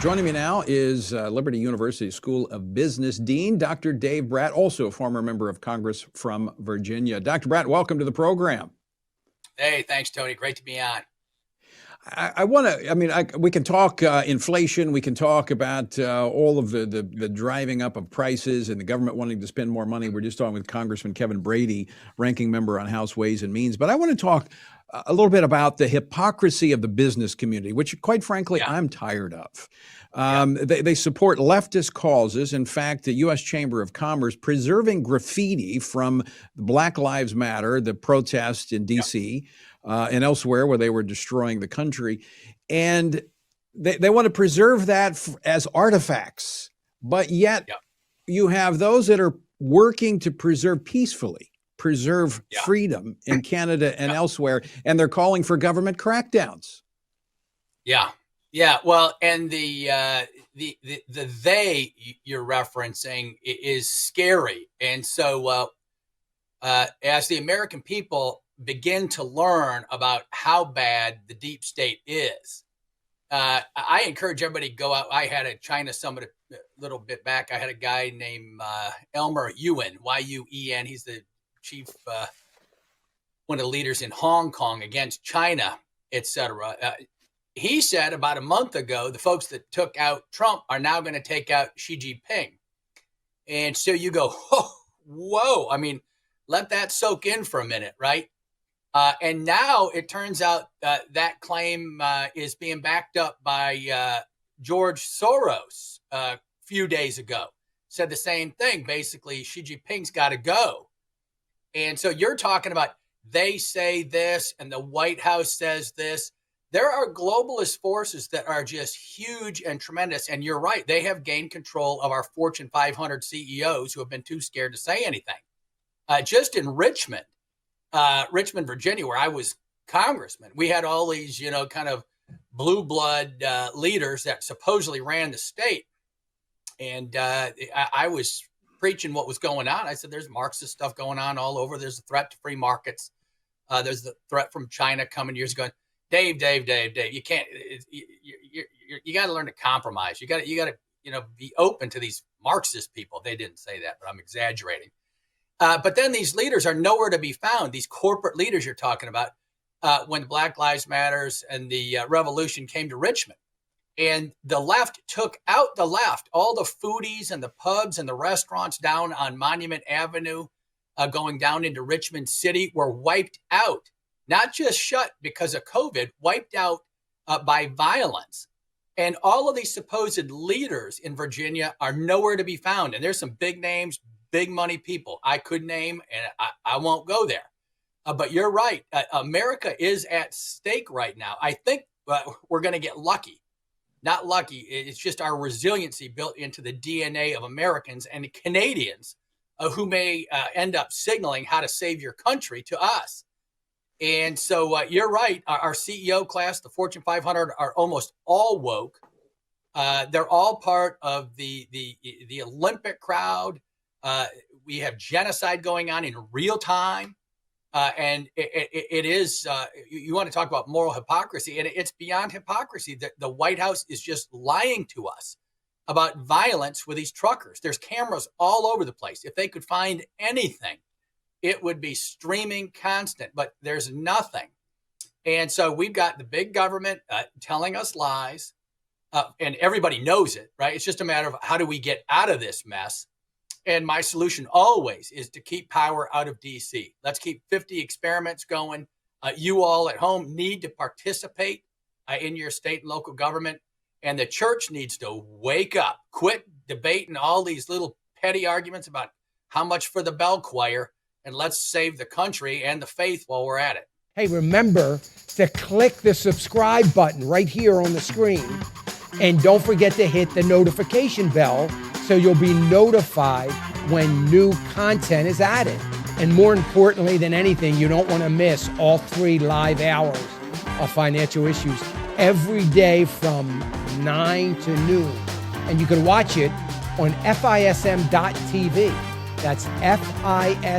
Joining me now is Liberty University School of Business Dean, Dr. Dave Brat, also a former member of Congress from Virginia. Dr. Brat, welcome to the program. Hey, thanks, Tony. Great to be on. We can talk inflation. We can talk about all of the driving up of prices and the government wanting to spend more money. We're just talking with Congressman Kevin Brady, ranking member on House Ways and Means. But I want to talk a little bit about the hypocrisy of the business community, which, quite frankly, I'm tired of. They support leftist causes. In fact, the U.S. Chamber of Commerce preserving graffiti from Black Lives Matter, the protest in D.C., and elsewhere where they were destroying the country. And they want to preserve that as artifacts. But yet you have those that are working to preserve peacefully, preserve freedom in Canada and elsewhere, and they're calling for government crackdowns. Well, and the they you're referencing is scary. And so as the American people begin to learn about how bad the deep state is, I encourage everybody to go out. I had a China summit a little bit back. I had a guy named Elmer Yuen, Y-U-E-N. He's the chief, one of the leaders in Hong Kong against China, etc. He said about a month ago, the folks that took out Trump are now going to take out Xi Jinping. And so you go, whoa. I mean, let that soak in for a minute, right? And now it turns out that claim is being backed up by George Soros a few days ago. Said the same thing. Basically, Xi Jinping's got to go. And so you're talking about they say this and the White House says this. There are globalist forces that are just huge and tremendous. And you're right. They have gained control of our Fortune 500 CEOs who have been too scared to say anything. Just in Richmond, Virginia, where I was congressman, we had all these, kind of blue blood leaders that supposedly ran the state. And I was preaching what was going on. I said, there's Marxist stuff going on all over. There's a threat to free markets. There's the threat from China coming years ago. Dave, you can't, you got to learn to compromise. You got to, be open to these Marxist people. They didn't say that, but I'm exaggerating. But then these leaders are nowhere to be found. These corporate leaders you're talking about, when Black Lives Matters and the revolution came to Richmond, and the left took out the left, all the foodies and the pubs and the restaurants down on Monument Avenue, going down into Richmond City were wiped out, not just shut because of COVID, wiped out by violence. And all of these supposed leaders in Virginia are nowhere to be found. And there's some big names, big money people I could name, and I won't go there. But you're right. America is at stake right now. I think we're going to get lucky. Not lucky. It's just our resiliency built into the DNA of Americans and Canadians who may end up signaling how to save your country to us. And so you're right. Our CEO class, the Fortune 500, are almost all woke. They're all part of the Olympic crowd. We have genocide going on in real time. And it is, you want to talk about moral hypocrisy, and it's beyond hypocrisy that the White House is just lying to us about violence with these truckers. There's cameras all over the place. If they could find anything, it would be streaming constant, but there's nothing. And so we've got the big government telling us lies, and everybody knows it, right? It's just a matter of how do we get out of this mess? And my solution always is to keep power out of D.C. Let's keep 50 experiments going. You all at home need to participate in your state and local government. And the church needs to wake up, quit debating all these little petty arguments about how much for the bell choir, and let's save the country and the faith while we're at it. Hey, remember to click the subscribe button right here on the screen. And don't forget to hit the notification bell so you'll be notified when new content is added. And more importantly than anything, you don't want to miss all 3 live hours of Financial Issues every day from 9 to noon. And you can watch it on FISM.tv. That's FISM.tv.